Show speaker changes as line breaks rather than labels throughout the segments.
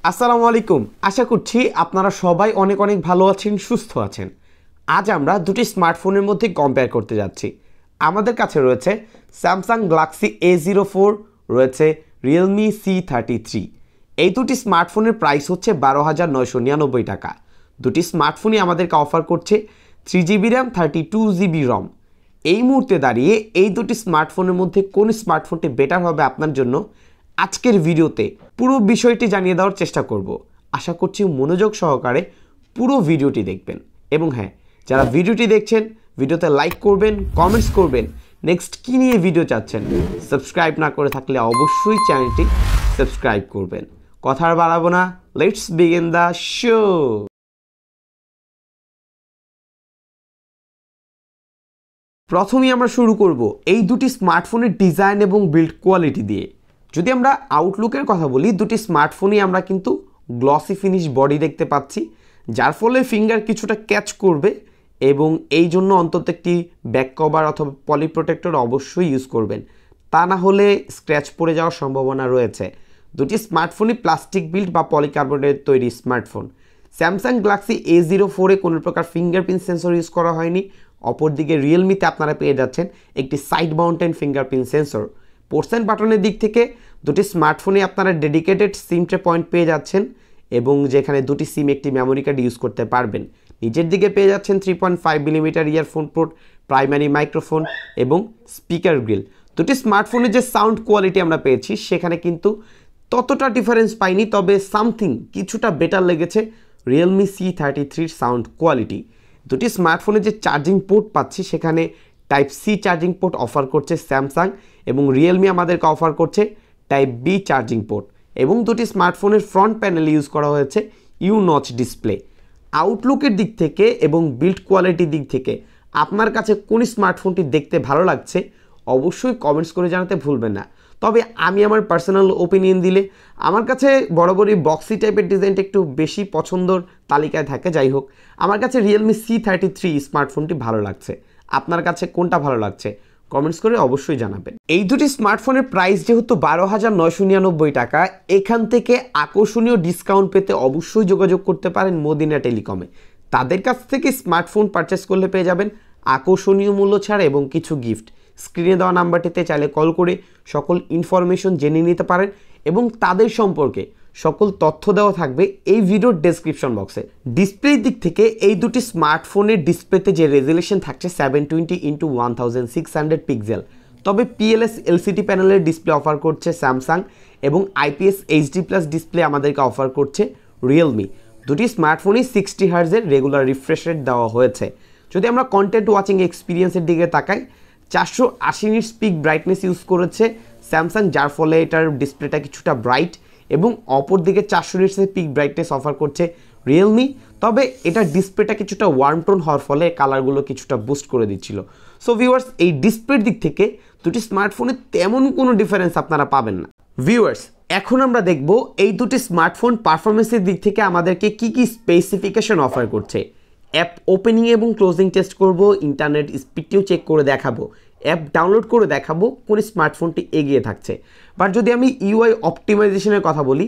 আসসালামু আলাইকুম। আশা করছি আপনারা সবাই অনেক অনেক ভালো আছেন, সুস্থ আছেন। আজ আমরা দুটি স্মার্টফোনের মধ্যে কম্পেয়ার করতে যাচ্ছি। আমাদের কাছে রয়েছে স্যামসাং গ্যালাক্সি A04, রয়েছে Realme C33। এই দুটি স্মার্টফোনের প্রাইস হচ্ছে 12,999 টাকা। দুটি স্মার্টফোনই আমাদেরকে অফার করছে 3GB র্যাম, 32GB রম। এই মুহূর্তে দাঁড়িয়ে এই দুটি স্মার্টফোনের মধ্যে কোন স্মার্টফোনটি বেটার হবে আপনার জন্য আজকের ভিডিওতে পুরো বিষয়টি জানিয়ে দেওয়ার চেষ্টা করব। আশা করছি মনোযোগ সহকারে পুরো ভিডিওটি দেখবেন। এবং হ্যাঁ, যারা ভিডিওটি দেখছেন ভিডিওতে লাইক করবেন, কমেন্টস করবেন, নেক্সট কী নিয়ে ভিডিও চাচ্ছেন। সাবস্ক্রাইব না করে থাকলে অবশ্যই চ্যানেলটি সাবস্ক্রাইব করবেন। কথা আর বাড়াবো না, লেটস বিগিন দ্য শো। প্রথমেই আমরা শুরু করব এই দুটি স্মার্টফোনের ডিজাইন এবং বিল্ড কোয়ালিটি দিয়ে। যদি আমরা আউটলুকের কথা বলি, দুটি স্মার্টফোনই আমরা কিন্তু গ্লসি ফিনিশ বডি দেখতে পাচ্ছি, যার ফলে ফিঙ্গার কিছুটা ক্যাচ করবে এবং এই জন্য অন্তত একটি ব্যাক কভার অথবা পলি প্রোটেক্টর অবশ্যই ইউজ করবেন, তা না হলে স্ক্র্যাচ পড়ে যাওয়ার সম্ভাবনা রয়েছে। দুটি স্মার্টফোনই প্লাস্টিক বিল্ড বা পলিকার্বনেটের তৈরি স্মার্টফোন। স্যামসাং গ্যালাক্সি A04-এ কোনো প্রকার ফিঙ্গারপ্রিন্ট সেন্সর ইউজ করা হয়নি। অপরদিকে রিয়েলমিতে আপনারা পেয়ে যাচ্ছেন একটি side mountain fingerprint sensor. Ports and বাটনের দিক থেকে দুটি স্মার্টফোনে আপনারা ডেডিকেটেড সিম ট্রে পয়েন্ট পেয়ে যাচ্ছেন এবং যেখানে দুটি সিম একটি মেমোরি কার্ড ইউজ করতে পারবেন। নিচের দিকে পেয়ে যাচ্ছেন 3.5mm earphone port, primary microphone এবং স্পিকার গ্রিল। দুটি স্মার্টফোনের যে সাউন্ড কোয়ালিটি আমরা পেয়েছি সেখানে কিন্তু ততটা ডিফারেন্স পাইনি, তবে সামথিং কিছুটা বেটার লেগেছে Realme C33-র সাউন্ড কোয়ালিটি। দুটি স্মার্টফোনে যে চার্জিং পোর্ট পাচ্ছি সেখানে type C charging port offer করছে স্যামসাং এবং রিয়েলমি আমাদেরকে অফার করছে টাইপ বি চার্জিং পোর্ট। এবং দুটি স্মার্টফোনের ফ্রন্ট প্যানেলে ইউজ করা হয়েছে ইউ নচ ডিসপ্লে। আউটলুকের দিক থেকে এবং বিল্ড কোয়ালিটির দিক থেকে আপনার কাছে কোন স্মার্টফোনটি দেখতে ভালো লাগছে অবশ্যই কমেন্টস করে জানাতে ভুলবেন না। তবে আমি আমার পার্সোনাল ওপিনিয়ন দিলে আমার কাছে বরাবরই বক্সি টাইপের ডিজাইনটা একটু বেশি পছন্দর তালিকায় থাকে। যাই হোক, আমার কাছে Realme C33 স্মার্টফোনটি ভালো লাগছে। আপনার কাছে কোনটা ভালো লাগছে কমেন্টস করে অবশ্যই জানাবেন। এই দুটি স্মার্টফোনের প্রাইস যেহেতু 12,999 টাকা, এখান থেকে আকর্ষণীয় ডিসকাউন্ট পেতে অবশ্যই যোগাযোগ করতে পারেন মদিনা টেলিকমে। তাদের কাছ থেকে স্মার্টফোন পারচেস করলে পেয়ে যাবেন আকর্ষণীয় মূল্য ছাড় এবং কিছু গিফট। স্ক্রিনে দেওয়া নাম্বারটিতে চাইলে কল করে সকল ইনফরমেশন জেনে নিতে পারেন এবং তাদের সম্পর্কে সকল তথ্য দেওয়া থাকবে এই ভিডিওর ডেসক্রিপশন বক্সে। ডিসপ্লের দিক থেকে এই দুটি স্মার্টফোনের ডিসপ্লেতে যে রেজুলেশন থাকছে 720x1600 পিক্সেল, তবে পিএলএস এলসিডি প্যানেলের ডিসপ্লে অফার করছে স্যামসাং এবং আইপিএস এইচডি প্লাস ডিসপ্লে আমাদেরকে অফার করছে রিয়েলমি। দুটি স্মার্টফোনই 60 হার্জের রেগুলার রিফ্রেশ রেট দেওয়া হয়েছে। যদি আমরা কন্টেন্ট ওয়াচিং এক্সপিরিয়েন্সের দিকে তাকাই, 480 নিটস পিক ব্রাইটনেস ইউজ করেছে স্যামসাং, যার ফলে এটার ডিসপ্লেটা কিছুটা ব্রাইট, এবং অপর দিকে 400 নিটসের পিক ব্রাইটনেস অফার করছে রিয়েলমি। তবে এটার ডিসপ্লেটা কিছুটা ওয়ার্ম টোন হওয়ার ফলে কালারগুলো কিছুটা বুস্ট করে দিচ্ছিল। সো ভিউয়ার্স, এই ডিসপ্লের দিক থেকে দুটি স্মার্টফোনে তেমন কোনো ডিফারেন্স আপনারা পাবেন না। ভিউয়ার্স, এখন আমরা দেখব এই দুটি স্মার্টফোন পারফরমেন্সের দিক থেকে আমাদেরকে কি কি স্পেসিফিকেশন অফার করছে। অ্যাপ ওপেনিং এবং ক্লোজিং টেস্ট করব, ইন্টারনেট স্পিডটিও চেক করে দেখাবো, অ্যাপ ডাউনলোড করে দেখাবো কোন স্মার্টফোনটি এগিয়ে থাকছে। বাট যদি আমি ইউআই অপটিমাইজেশনের কথা বলি,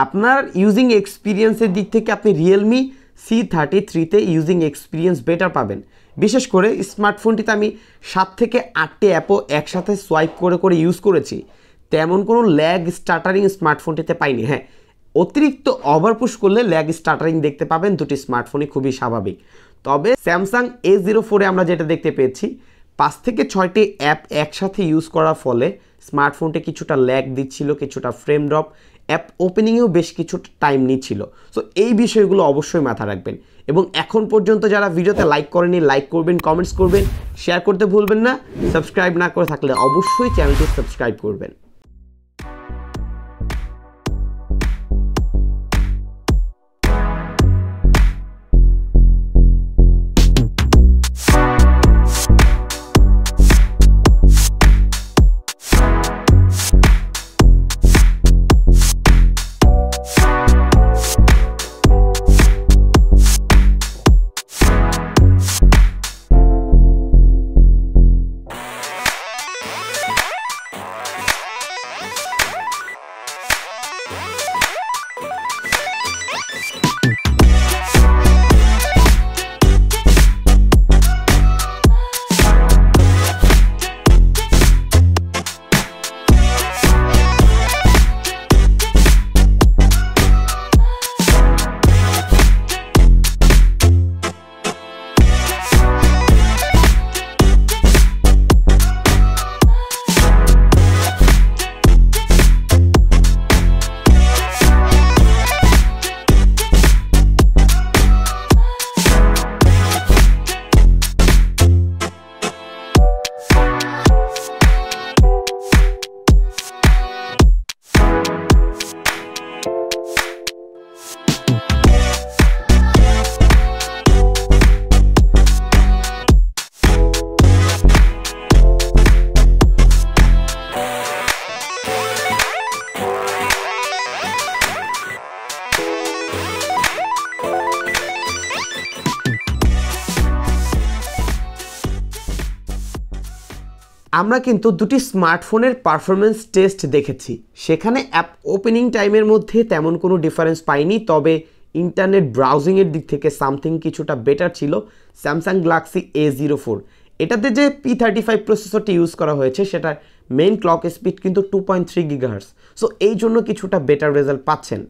আপনার ইউজিং এক্সপিরিয়েন্সের দিক থেকে আপনি Realme C33-তে ইউজিং এক্সপিরিয়েন্স বেটার পাবেন। বিশেষ করে স্মার্টফোনটিতে আমি 7 থেকে 8টি অ্যাপও একসাথে সোয়াইপ করে করে ইউজ করেছি, তেমন কোনো ল্যাগ স্টার্টারিং স্মার্টফোনটিতে পাইনি। হ্যাঁ, অতিরিক্ত ওভারপুশ করলে ল্যাগ স্টার্টারিং দেখতে পাবেন, দুটি স্মার্টফোনই খুবই স্বাভাবিক। তবে স্যামসাং A04-এ আমরা যেটা দেখতে পেয়েছি, 5 থেকে 6টি অ্যাপ একসাথে ইউজ করার ফলে স্মার্টফোনটি কিছুটা ল্যাগ দিচ্ছিল, কিছুটা ফ্রেম ড্রপ, অ্যাপ ওপেনিংয়েও বেশ কিছুটা টাইম নিচ্ছিল। সো এই বিষয়গুলো অবশ্যই মাথা রাখবেন। এবং এখন পর্যন্ত যারা ভিডিওতে লাইক করেনি, লাইক করবেন, কমেন্টস করবেন, শেয়ার করতে ভুলবেন না। সাবস্ক্রাইব না করে থাকলে অবশ্যই চ্যানেলটি সাবস্ক্রাইব করবেন। আমরা কিন্তু দুটি স্মার্টফোনের পারফরমেন্স টেস্ট দেখেছি, সেখানে অ্যাপ ওপেনিং টাইমের মধ্যে তেমন কোনো ডিফারেন্স পাইনি, তবে ইন্টারনেট ব্রাউজিংয়ের দিক থেকে সামথিং কিছুটা বেটার ছিল স্যামসাং গ্যালাক্সি A04। এটাতে যে P35 প্রসেসরটি ইউজ করা হয়েছে সেটার মেইন ক্লক স্পিড কিন্তু 2.3 GHz, সো এই জন্য কিছুটা বেটার রেজাল্ট পাচ্ছেন।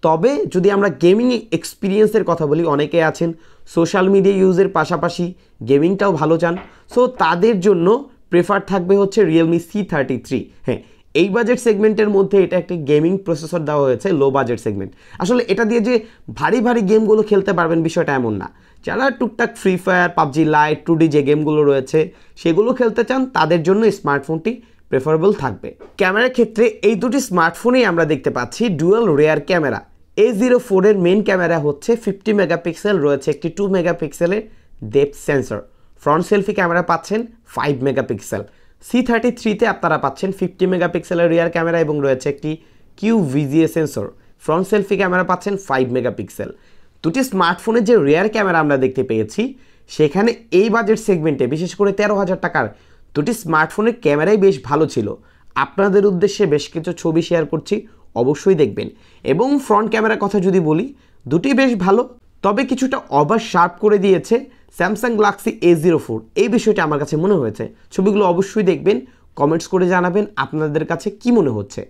তবে যদি আমরা গেমিং এক্সপিরিয়েন্সের কথা বলি, অনেকে আছেন সোশ্যাল মিডিয়া ইউজের পাশাপাশি গেমিংটাও ভালো চান, সো তাদের জন্য প্রেফার থাকবে হচ্ছে Realme C33। হ্যাঁ, এই বাজেট সেগমেন্টের মধ্যে এটা একটি গেমিং প্রসেসর দেওয়া হয়েছে, লো বাজেট সেগমেন্ট। আসলে এটা দিয়ে যে ভারী ভারী গেমগুলো খেলতে পারবেন বিষয়টা এমন না। যারা টুকটাক free fire, PUBG light, 2D যে গেমগুলো রয়েছে সেগুলো খেলতে চান তাদের জন্য স্মার্টফোনটি প্রেফারেবল থাকবে। ক্যামেরার ক্ষেত্রে এই দুটি স্মার্টফোনেই আমরা দেখতে পাচ্ছি ডুয়াল রেয়ার ক্যামেরা। A04 এর মেইন ক্যামেরা হচ্ছে 50 মেগাপিক্সেল, রয়েছে একটি 2 মেগাপিক্সেলের depth sensor. Front selfie camera পাচ্ছেন 5 মেগাপিক্সেল। C33তে আপনারা পাচ্ছেন 50 মেগাপিক্সেলের রিয়ার ক্যামেরা এবং রয়েছে একটি QVGA sensor. Front selfie camera পাচ্ছেন 5 মেগাপিক্সেল। দুটি স্মার্টফোনের যে রিয়ার ক্যামেরা আমরা দেখতে পেয়েছি সেখানে এই বাজেট সেগমেন্টে বিশেষ করে 13,000 টাকার দুটি স্মার্টফোনের ক্যামেরাই বেশ ভালো ছিল। আপনাদের উদ্দেশ্যে বেশ কিছু ছবি শেয়ার করছি, অবশ্যই দেখবেন। এবং ফ্রন্ট ক্যামেরার কথা যদি বলি, দুটি বেশ ভালো, তবে কিছুটা ওভার শার্প করে দিয়েছে স্যামসাং গ্যালাক্সি A04। এই বিষয়টা আমার কাছে মনে হয়েছে। ছবিগুলো অবশ্যই দেখবেন, কমেন্টস করে জানাবেন আপনাদের কাছে কি মনে হচ্ছে।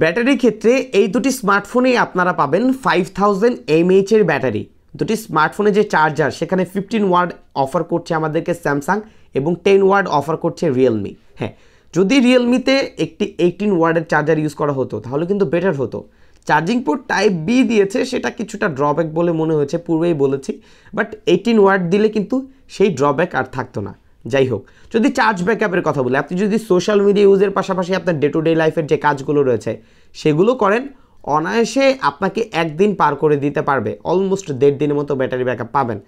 ব্যাটারির ক্ষেত্রে এই দুটি স্মার্টফোনেই আপনারা পাবেন 5000 mAh এর ব্যাটারি। দুটি স্মার্টফোনে যে চার্জার সেখানে 15 ওয়াট অফার করছে আমাদেরকে স্যামসাং এবং 10 ওয়াট অফার করছে রিয়েলমি। হ্যাঁ, যদি রিয়েলমিতে একটি 18 ওয়াটের চার্জার ইউজ করা হতো তাহলে কিন্তু বেটার হতো। চার্জিং পোর্ট টাইপ বি দিয়েছে, সেটা কিছুটা ড্রব্যাক বলে মনে হয়েছে, পূর্বেই বলেছি, বাট 18 ওয়াট দিলে কিন্তু সেই ড্রব্যাক আর থাকতো না। যাই হোক, যদি চার্জ ব্যাকআপের কথা বলি, আপনি যদি সোশ্যাল মিডিয়া ইউজের পাশাপাশি আপনার ডে টু ডে লাইফের যে কাজগুলো রয়েছে সেগুলো করেন, অনায়াসে আপনাকে একদিন পার করে দিতে পারবে। অলমোস্ট 1.5 দিনের মতো ব্যাটারি ব্যাকআপ পাবেন।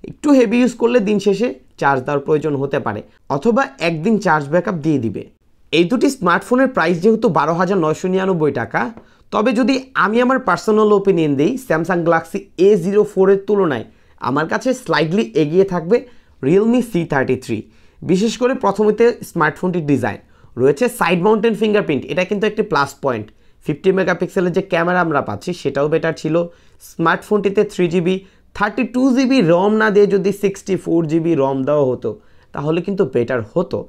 একটু হেভি ইউজ করলে দিন শেষে চার্জ দেওয়ার প্রয়োজন হতে পারে, অথবা একদিন চার্জ ব্যাকআপ দিয়ে দিবে। এই দুটি স্মার্টফোনের প্রাইস যেহেতু 12,999 টাকা, তবে যদি আমি আমার পার্সোনাল ওপিনিয়ন দিই, স্যামসাং গ্যালাক্সি A04 এর তুলনায় আমার কাছে স্লাইডলি এগিয়ে থাকবে Realme C33। বিশেষ করে প্রথমেতে স্মার্টফোনটির ডিজাইন রয়েছে সাইড মাউন্টেন ফিঙ্গারপ্রিন্ট, এটা কিন্তু একটি প্লাস পয়েন্ট। 50 মেগাপিক্সেলের যে ক্যামেরা আমরা পাচ্ছি সেটাও বেটার ছিল। স্মার্টফোনটিতে 3GB 32GB রম না দিয়ে যদি 64GB রম দেওয়া হতো তাহলে কিন্তু বেটার হতো।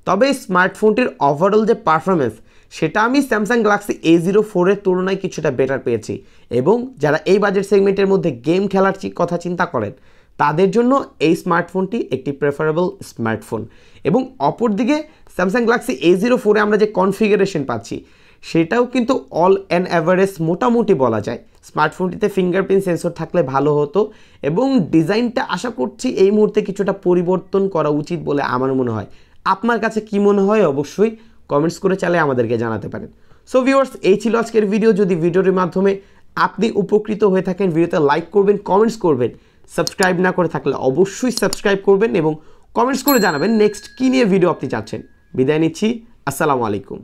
তবে স্মার্টফোনটির ওভারঅল যে পারফরমেন্স সেটা আমি স্যামসাং গ্যালাক্সি A04 এর তুলনায় কিছুটা বেটার পেয়েছি। এবং যারা এই বাজেট সেগমেন্টের মধ্যে গেম খেলার কথা চিন্তা করেন তাদের জন্য এই স্মার্টফোনটি একটি প্রেফারেবল স্মার্টফোন। এবং অপরদিকে স্যামসাং গ্যালাক্সি A04 এ আমরা যে কনফিগারেশন পাচ্ছি সেটাও কিন্তু অল অ্যান্ড অ্যাভারেজ মোটামুটি বলা যায়। স্মার্টফোনটিতে ফিঙ্গারপ্রিন্ট সেন্সর থাকলে ভালো হতো এবং ডিজাইনটা আশা করছি এই মুহূর্তে কিছুটা পরিবর্তন করা উচিত বলে আমার মনে হয়। আপনার কাছে কি মনে হয় অবশ্যই কমেন্টস করে চাইলে আমাদেরকে জানাতে পারেন। সো ভিউয়ার্স, এই ছিল আজকের ভিডিও। যদি ভিডিওটির মাধ্যমে আপনি উপকৃত হয়ে থাকেন, ভিডিওতে লাইক করবেন, কমেন্টস করবেন। সাবস্ক্রাইব না করে থাকলে অবশ্যই সাবস্ক্রাইব করবেন এবং কমেন্টস করে জানাবেন নেক্সট কী নিয়ে ভিডিও আপনি চাচ্ছেন। বিদায় নিচ্ছি, আসসালামু আলাইকুম।